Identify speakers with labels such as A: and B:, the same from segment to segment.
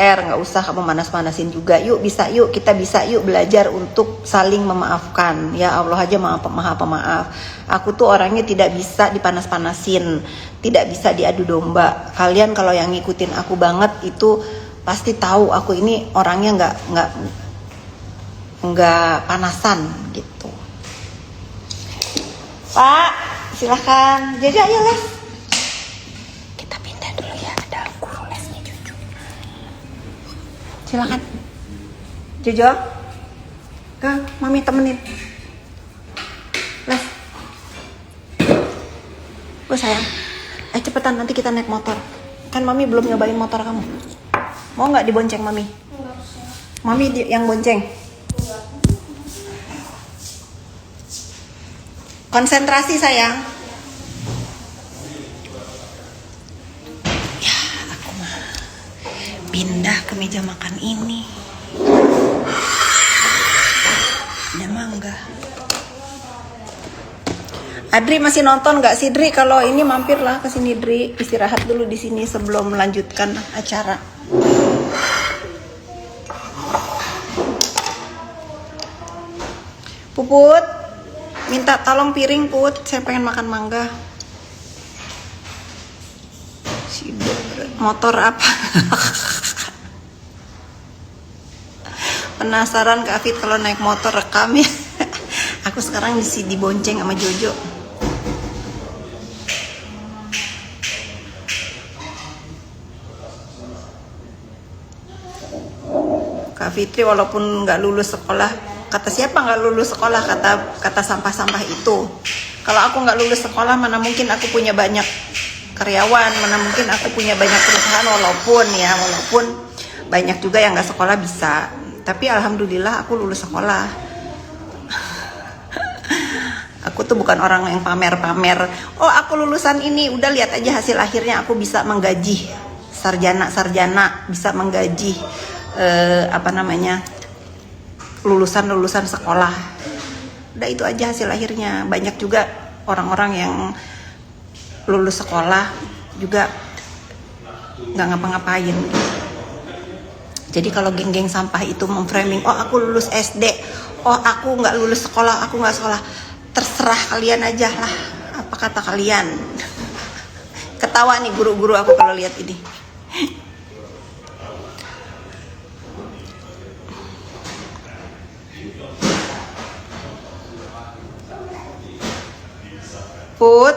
A: share, nggak usah kamu manas-manasin juga. Yuk bisa, yuk kita bisa, yuk belajar untuk saling memaafkan. Ya Allah aja maha pemaaf. Aku tuh orangnya tidak bisa dipanas-panasin, tidak bisa diadu domba. Kalian kalau yang ngikutin aku banget itu pasti tahu aku ini orangnya nggak panasan gitu. Pak, silahkan. Jadi ayo les. Kita pindah dulu ya, ada guru lesnya Jojo. Silahkan. Jojo, ke mami temenin. Les. Gue sayang. Cepetan nanti kita naik motor. Kan mami belum nyobain motor kamu. Mau nggak dibonceng mami? Mami yang bonceng. Konsentrasi sayang. Ya aku mah pindah ke meja makan ini. Ada mangga. Adri masih nonton nggak sih Dri? Kalau ini mampirlah ke sini Dri, istirahat dulu di sini sebelum melanjutkan acara. Puput, minta tolong piring Put, saya pengen makan mangga. Motor apa? Penasaran Kak Fit kalau naik motor rekam ya. Aku sekarang dibonceng sama Jojo. Kak Fitri walaupun nggak lulus sekolah, kata siapa nggak lulus sekolah, kata sampah-sampah itu. Kalau aku nggak lulus sekolah, mana mungkin aku punya banyak karyawan, mana mungkin aku punya banyak perusahaan, walaupun banyak juga yang nggak sekolah bisa. Tapi alhamdulillah aku lulus sekolah. Aku tuh bukan orang yang pamer-pamer. Oh aku lulusan ini, udah lihat aja hasil akhirnya aku bisa menggaji sarjana, bisa menggaji lulusan sekolah. Udah itu aja hasil akhirnya. Banyak juga orang-orang yang lulus sekolah juga nggak ngapa-ngapain. Jadi kalau geng-geng sampah itu memframing, oh aku lulus SD, oh aku nggak lulus sekolah, aku nggak sekolah, terserah kalian aja lah. Apa kata kalian? Ketawa nih guru-guru aku kalau lihat ini. Put,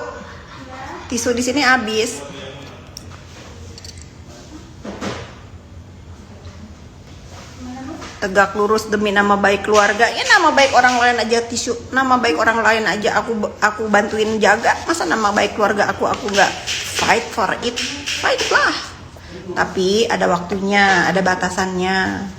A: tisu di sini habis. Tegak lurus demi nama baik keluarga. Ya nama baik orang lain aja tisu, nama baik orang lain aja aku bantuin jaga. Masa nama baik keluarga aku nggak fight for it? Fight lah. Tapi ada waktunya, ada batasannya.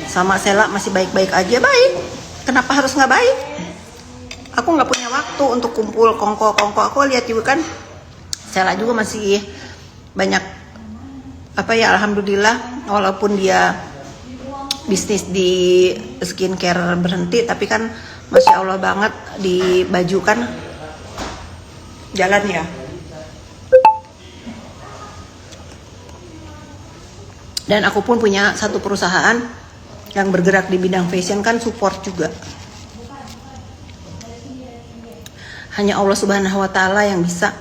A: Sama Sela masih baik-baik aja, baik. Kenapa harus nggak baik? Aku nggak punya waktu untuk kumpul kongko. Aku lihat juga kan, Sela juga masih banyak alhamdulillah, walaupun dia bisnis di skincare berhenti, tapi kan masya Allah banget di baju kan jalan ya. Dan aku pun punya satu perusahaan yang bergerak di bidang fashion, kan support juga. Hanya Allah Subhanahu wa Ta'ala yang bisa.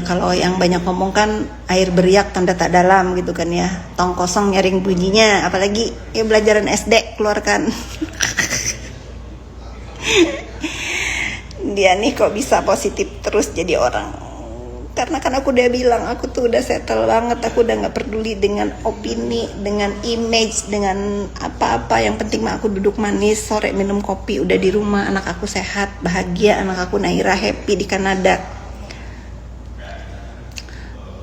A: Kalau yang banyak ngomong kan air beriak tanda tak dalam gitu kan ya. Tong kosong nyaring bunyinya, apalagi ya pelajaran SD keluarkan. Dia nih kok bisa positif terus jadi orang. Karena kan aku udah bilang, aku tuh udah settle banget, aku udah gak peduli dengan opini, dengan image, dengan apa-apa. Yang penting mah aku duduk manis, sore minum kopi, udah di rumah, anak aku sehat, bahagia, anak aku Naira happy di Kanada.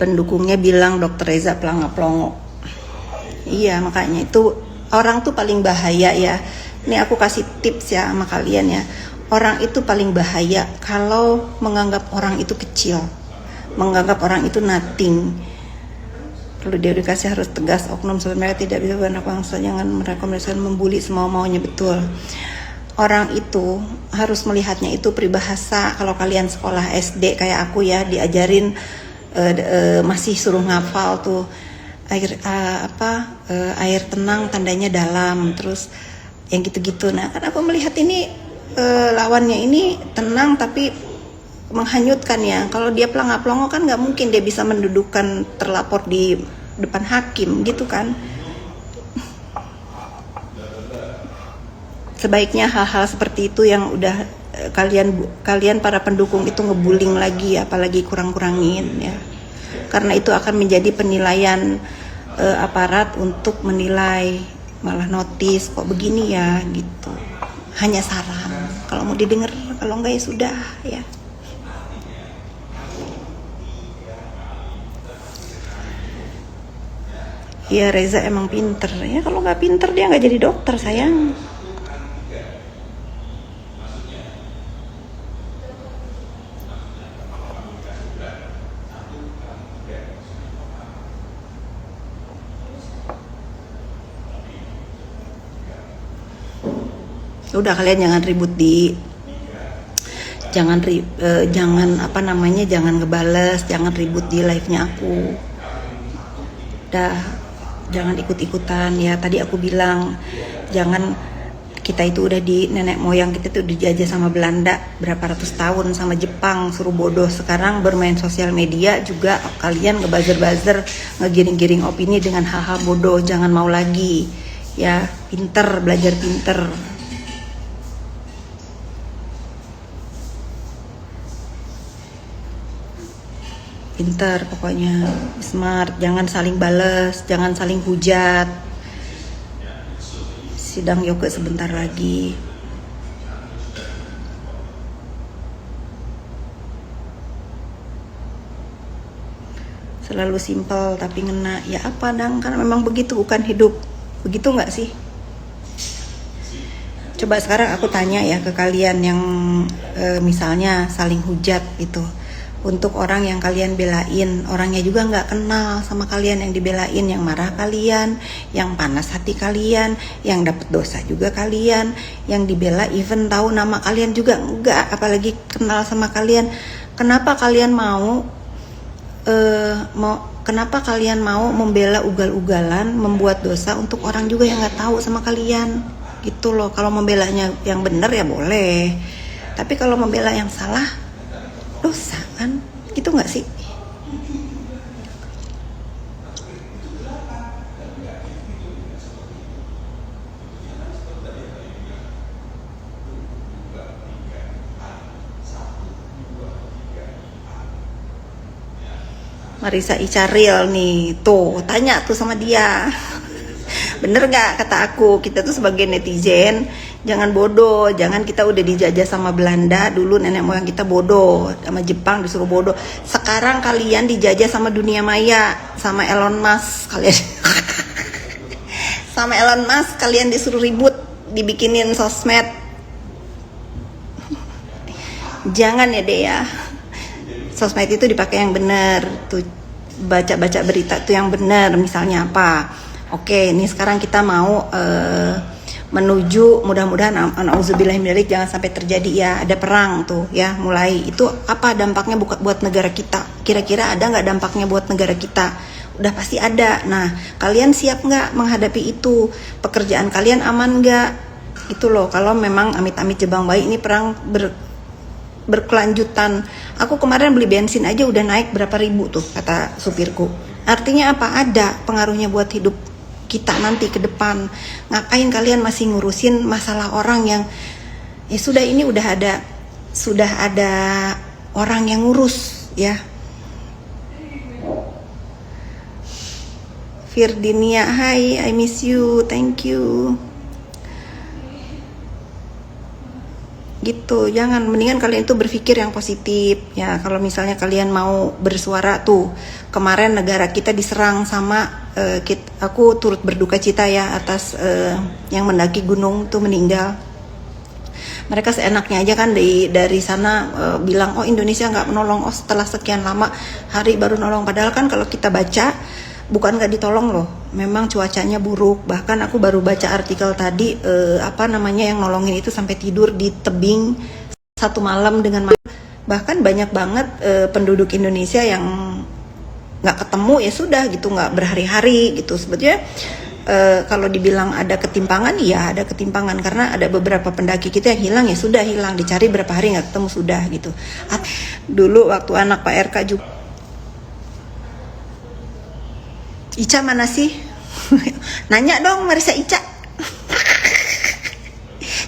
A: Pendukungnya bilang Dokter Reza pelangga-pelongo. Iya, makanya itu orang tuh paling bahaya ya. Ini aku kasih tips ya sama kalian ya. Orang itu paling bahaya kalau menganggap orang itu kecil, menganggap orang itu nothing. Perlu diedukasi, harus tegas oknum sebab mereka tidak bisa beranak bangsa. Jangan merekomendasikan membuli semau maunya. Betul, orang itu harus melihatnya itu peribahasa. Kalau kalian sekolah SD kayak aku ya, diajarin masih suruh ngafal tuh air tenang tandanya dalam, terus yang gitu-gitu. Nah kan aku melihat ini lawannya ini tenang tapi menghanyutkan ya. Kalau dia pelangap-pelongo kan nggak mungkin dia bisa mendudukan terlapor di depan hakim gitu kan. Sebaiknya hal-hal seperti itu yang udah kalian para pendukung itu ngebuling lagi, apalagi kurang-kurangin ya, karena itu akan menjadi penilaian aparat untuk menilai, malah notis kok begini ya gitu. Hanya saran, kalau mau didengar, kalau enggak ya sudah ya. Iya, Reza emang pinter ya, kalau nggak pinter dia nggak jadi dokter sayang. Udah, kalian jangan ribut jangan ngebales, jangan ribut di live-nya aku. Udah, jangan ikut-ikutan ya. Tadi aku bilang jangan, kita itu udah di nenek moyang kita tuh dijajah sama Belanda berapa ratus tahun, sama Jepang suruh bodoh. Sekarang bermain sosial media juga kalian ngebuzzer-buzzer, ngegiring-giring opini dengan hal-hal bodoh. Jangan mau lagi ya, pinter, belajar pinter. Pinter pokoknya, smart, jangan saling bales, jangan saling hujat. Sidang yoga sebentar lagi. Selalu simpel tapi ngena. Ya apa dang, karena memang begitu, bukan hidup. Begitu nggak sih? Coba sekarang aku tanya ya ke kalian yang misalnya saling hujat itu. Untuk orang yang kalian belain, orangnya juga nggak kenal sama kalian yang dibelain, yang marah kalian, yang panas hati kalian, yang dapat dosa juga kalian, yang dibela even tahu nama kalian juga nggak, apalagi kenal sama kalian. Kenapa kalian kenapa kalian mau membela ugal-ugalan, membuat dosa untuk orang juga yang nggak tahu sama kalian? Gitu loh. Kalau membelanya yang benar ya boleh, tapi kalau membela yang salah dosa kan, gitu nggak sih? Marisa Icaril nih, tuh tanya tuh sama dia. Bener gak kata aku, kita tuh sebagai netizen jangan bodoh. Jangan kita udah dijajah sama Belanda dulu, nenek moyang kita bodoh, sama Jepang disuruh bodoh. Sekarang kalian dijajah sama dunia maya, sama Elon Musk kalian. Sama Elon Musk kalian disuruh ribut, dibikinin sosmed. Jangan ya deh ya, sosmed itu dipakai yang benar tuh, baca-baca berita tuh yang benar. Misalnya apa? Oke, ini sekarang kita mau menuju, mudah-mudahan auzubillahimindzalik jangan sampai terjadi ya, ada perang tuh ya mulai. Itu apa dampaknya buat negara kita? Kira-kira ada nggak dampaknya buat negara kita? Udah pasti ada. Nah, kalian siap nggak menghadapi itu? Pekerjaan kalian aman nggak? Itu loh, kalau memang amit-amit jebang bayi ini perang berkelanjutan. Aku kemarin beli bensin aja udah naik berapa ribu tuh kata supirku. Artinya apa? Ada pengaruhnya buat hidup kita nanti ke depan. Ngapain kalian masih ngurusin masalah orang yang ya sudah, ini udah ada orang yang ngurus ya. Firdinia, hi, I miss you, thank you. Gitu, jangan, mendingan kalian itu berpikir yang positif ya. Kalau misalnya kalian mau bersuara tuh, kemarin negara kita diserang sama aku turut berduka cita ya atas yang mendaki gunung tuh meninggal. Mereka seenaknya aja kan dari sana bilang oh Indonesia nggak menolong, oh setelah sekian lama hari baru nolong. Padahal kan kalau kita baca bukan nggak ditolong loh, memang cuacanya buruk. Bahkan aku baru baca artikel tadi, yang nolongin itu sampai tidur di tebing satu malam dengan bahkan banyak banget penduduk Indonesia yang nggak ketemu, ya sudah gitu, nggak berhari-hari gitu. Sebetulnya kalau dibilang ada ketimpangan, ya ada ketimpangan, karena ada beberapa pendaki kita yang hilang, ya sudah hilang, dicari berapa hari nggak ketemu sudah gitu. Dulu waktu anak Pak RK juga, Ica mana sih? Nanya dong Marisa Ica.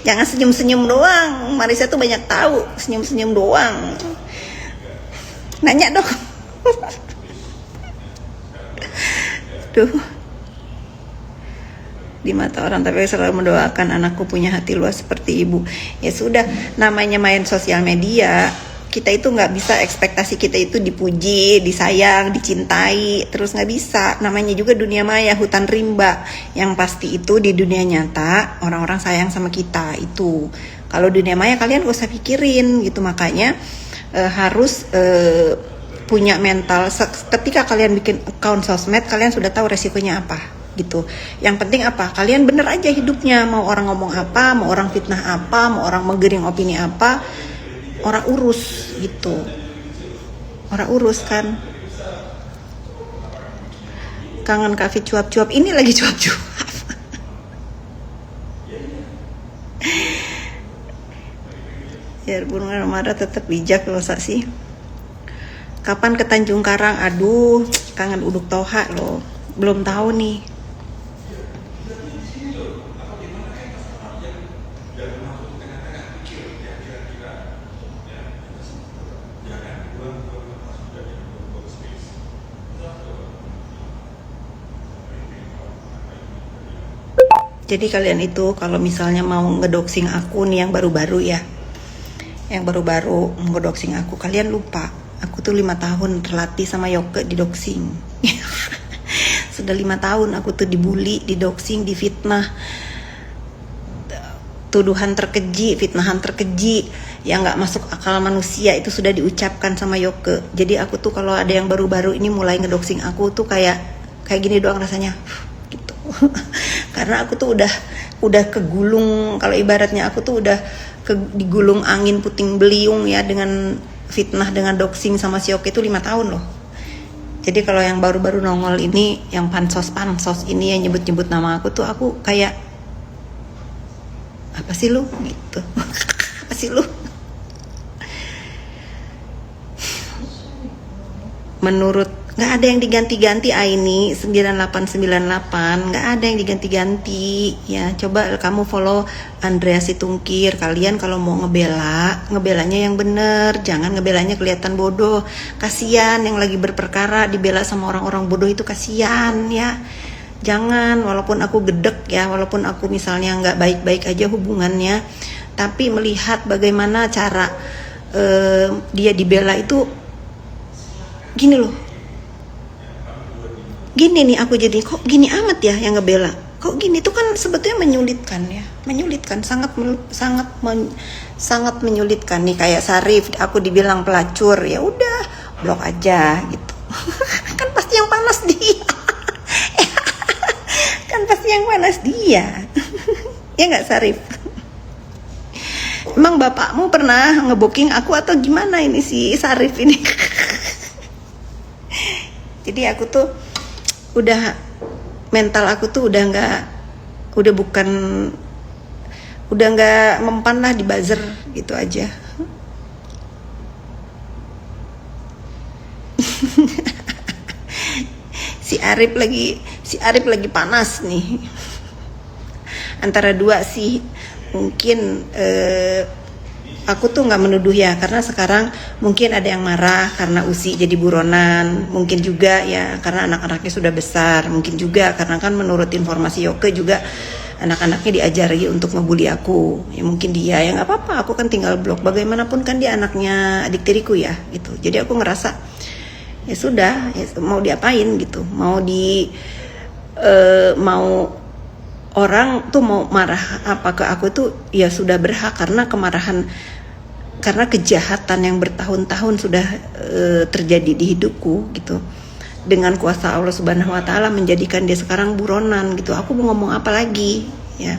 A: Jangan senyum-senyum doang, Marisa tuh banyak tahu, senyum-senyum doang. Nanya dong. Duh. Di mata orang, tapi selalu mendoakan anakku punya hati luas seperti ibu. Ya sudah, namanya main sosial media, kita itu nggak bisa ekspektasi kita itu dipuji, disayang, dicintai terus, nggak bisa. Namanya juga dunia maya, hutan rimba. Yang pasti itu di dunia nyata orang-orang sayang sama kita itu. Kalau dunia maya kalian gak usah pikirin gitu. Makanya harus punya mental. Ketika kalian bikin account sosmed, kalian sudah tahu resikonya apa gitu. Yang penting apa? Kalian bener aja hidupnya. Mau orang ngomong apa, mau orang fitnah apa, mau orang menggiring opini apa, orang urus gitu. Orang urus kan. Kangen Kak Fit cuap-cuap. Ini lagi cuap-cuap. Ya burung Ramadan tetap bijak loh sih. Kapan ke Tanjung Karang? Aduh, kangen uduk toha loh. Belum tahu nih. Jadi kalian itu kalau misalnya mau ngedoxing aku nih, yang baru-baru ya, yang baru-baru ngedoxing aku, kalian lupa aku tuh 5 tahun terlatih sama Yoke di doxing. Sudah 5 tahun aku tuh dibully, didoxing, difitnah, tuduhan terkeji, fitnahan terkeji yang nggak masuk akal manusia itu sudah diucapkan sama Yoke. Jadi aku tuh kalau ada yang baru-baru ini mulai ngedoxing aku tuh kayak gini doang rasanya gitu. Karena aku tuh udah kegulung, kalau ibaratnya aku tuh udah digulung angin puting beliung ya, dengan fitnah, dengan doxing sama si Yoke itu 5 tahun loh. Jadi kalau yang baru-baru nongol ini, yang pansos ini yang nyebut-nyebut nama aku tuh, aku kayak apa sih lu gitu. Apa sih lu? Menurut, nggak ada yang diganti-ganti Aini 9898, nggak ada yang diganti-ganti ya. Coba kamu follow Andrea Situngkir. Kalian kalau mau ngebelanya yang bener, jangan ngebelanya kelihatan bodoh. Kasian yang lagi berperkara dibela sama orang-orang bodoh itu, kasian ya. Jangan, walaupun aku gedek ya, walaupun aku misalnya nggak baik-baik aja hubungannya, tapi melihat bagaimana cara dia dibela itu gini loh. Gini nih aku jadi, kok gini amat ya yang ngebela, kok gini, itu kan sebetulnya menyulitkan ya, menyulitkan, sangat menyulitkan nih. Kayak Sarif, aku dibilang pelacur, ya udah blok aja gitu. Kan pasti yang panas dia. Kan pasti yang panas dia. Ya nggak Sarif? Emang bapakmu pernah ngebooking aku atau gimana ini si Sarif ini? Jadi aku tuh udah, mental aku tuh udah nggak mempan lah di buzzer gitu aja. Si Arif lagi panas nih. Antara dua sih, mungkin aku tuh nggak menuduh ya, karena sekarang mungkin ada yang marah karena Usi jadi buronan, mungkin juga ya karena anak-anaknya sudah besar, mungkin juga karena kan menurut informasi Yoke juga anak-anaknya diajari untuk ngebully aku, ya mungkin dia, ya nggak apa-apa, aku kan tinggal blok, bagaimanapun kan dia anaknya adik tiriku ya gitu. Jadi aku ngerasa ya sudah, ya mau diapain gitu, mau orang tuh mau marah apa ke aku tuh ya sudah berhak, karena karena kejahatan yang bertahun-tahun sudah terjadi di hidupku gitu. dengan kuasa Allah Subhanahu Wa Taala menjadikan dia sekarang buronan gitu. Aku mau ngomong apa lagi ya?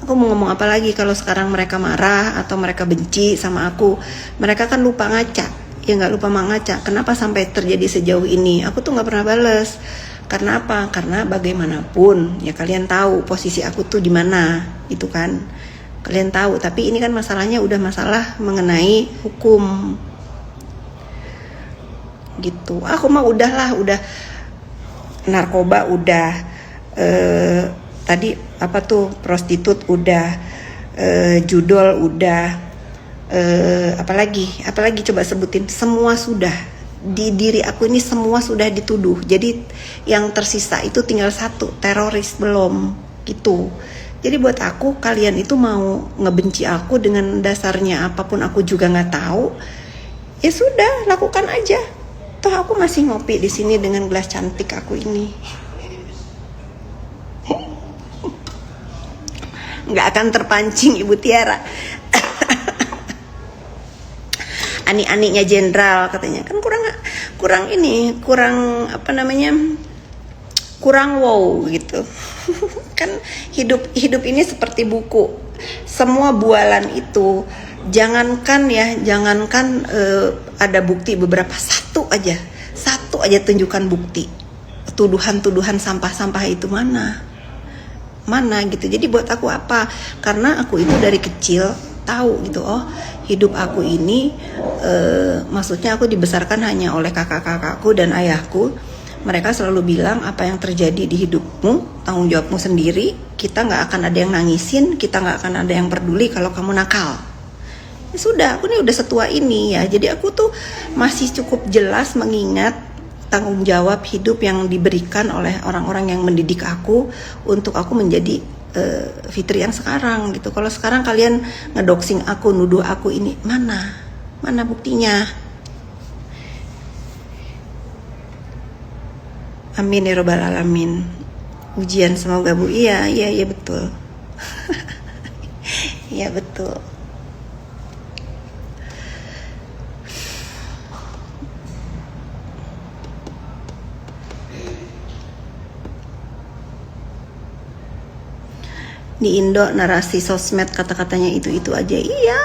A: Aku mau ngomong apa lagi kalau sekarang mereka marah atau mereka benci sama aku? Mereka kan lupa ngaca, ya nggak lupa ngaca. Kenapa sampai terjadi sejauh ini? Aku tuh nggak pernah bales. Karena apa? Karena bagaimanapun ya kalian tahu posisi aku tuh di mana, itu kan? Kalian tahu. Tapi ini kan masalahnya udah masalah mengenai hukum, gitu. Aku mah udahlah, udah narkoba udah. Tadi apa tuh prostitut udah, judol udah, apalagi coba sebutin, semua sudah di diri aku ini, semua sudah dituduh. Jadi yang tersisa itu tinggal satu, teroris belum gitu. Jadi buat aku, kalian itu mau ngebenci aku dengan dasarnya apapun aku juga nggak tahu, ya sudah lakukan aja. Toh aku masih ngopi di sini dengan gelas cantik aku ini. Nggak akan terpancing Ibu Tiara. Ani-aninya jenderal katanya kan kurang ini, kurang apa namanya, kurang wow gitu. Kan hidup ini seperti buku, semua bualan itu jangankan ada bukti beberapa, satu aja tunjukkan bukti. Tuduhan sampah itu mana gitu. Jadi buat aku apa? Karena aku itu dari kecil tahu gitu, oh hidup aku ini maksudnya aku dibesarkan hanya oleh kakak-kakakku dan ayahku. Mereka selalu bilang apa yang terjadi di hidupmu tanggung jawabmu sendiri. Kita nggak akan ada yang nangisin, kita nggak akan ada yang peduli kalau kamu nakal. Ya sudah, aku nih udah setua ini ya, jadi aku tuh masih cukup jelas mengingat tanggung jawab hidup yang diberikan oleh orang-orang yang mendidik aku untuk aku menjadi Fitri yang sekarang gitu. Kalau sekarang kalian ngedoxing aku, nuduh aku ini, mana buktinya? Amin ya robbal alamin. Ujian semoga Bu. Iya betul. Iya betul. Di Indo narasi sosmed kata-katanya itu aja. Iya.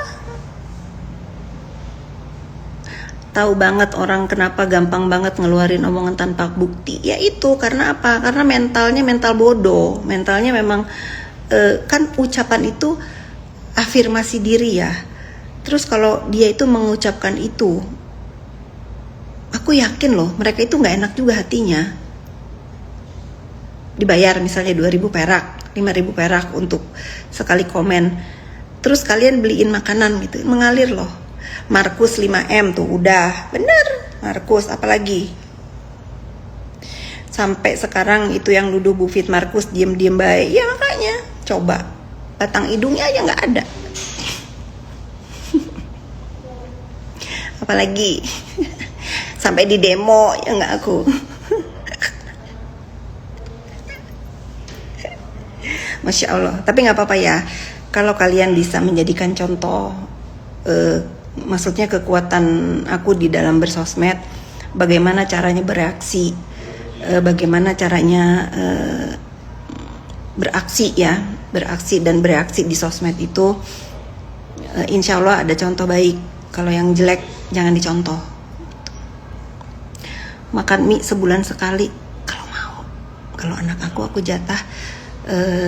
A: Tahu banget orang kenapa gampang banget ngeluarin omongan tanpa bukti. Ya itu karena apa? Karena mentalnya mental bodoh. Mentalnya memang kan ucapan itu afirmasi diri ya. Terus kalau dia itu mengucapkan itu, aku yakin loh mereka itu nggak enak juga hatinya. Dibayar misalnya 2.000 perak, 5.000 perak untuk sekali komen. Terus kalian beliin makanan gitu, mengalir loh. Markus 5M tuh udah bener, Markus apalagi. Sampai sekarang itu yang nuduh Bu Fit Markus diem-diem baik. Ya makanya coba batang hidungnya aja nggak ada. Apalagi sampai di demo ya nggak aku. Masya Allah. Tapi nggak apa-apa ya. Kalau kalian bisa menjadikan contoh, maksudnya kekuatan aku di dalam bersosmed, bagaimana caranya bereaksi, bagaimana caranya beraksi dan bereaksi di sosmed itu, insya Allah ada contoh baik. Kalau yang jelek jangan dicontoh. Makan mie sebulan sekali kalau mau. Kalau anak aku jatah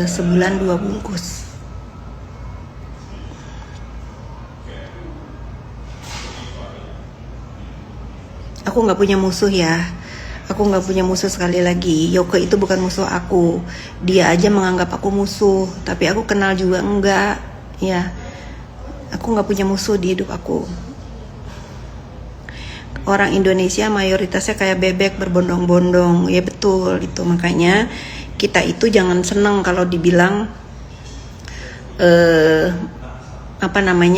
A: sebulan 2 bungkus. Aku nggak punya musuh ya. Aku nggak punya musuh, sekali lagi. Yoko itu bukan musuh aku. Dia aja menganggap aku musuh, tapi aku kenal juga enggak. Ya, aku nggak punya musuh di hidup aku. Orang Indonesia mayoritasnya kayak bebek berbondong-bondong. Ya betul itu, makanya kita itu jangan seneng kalau dibilang apa namanya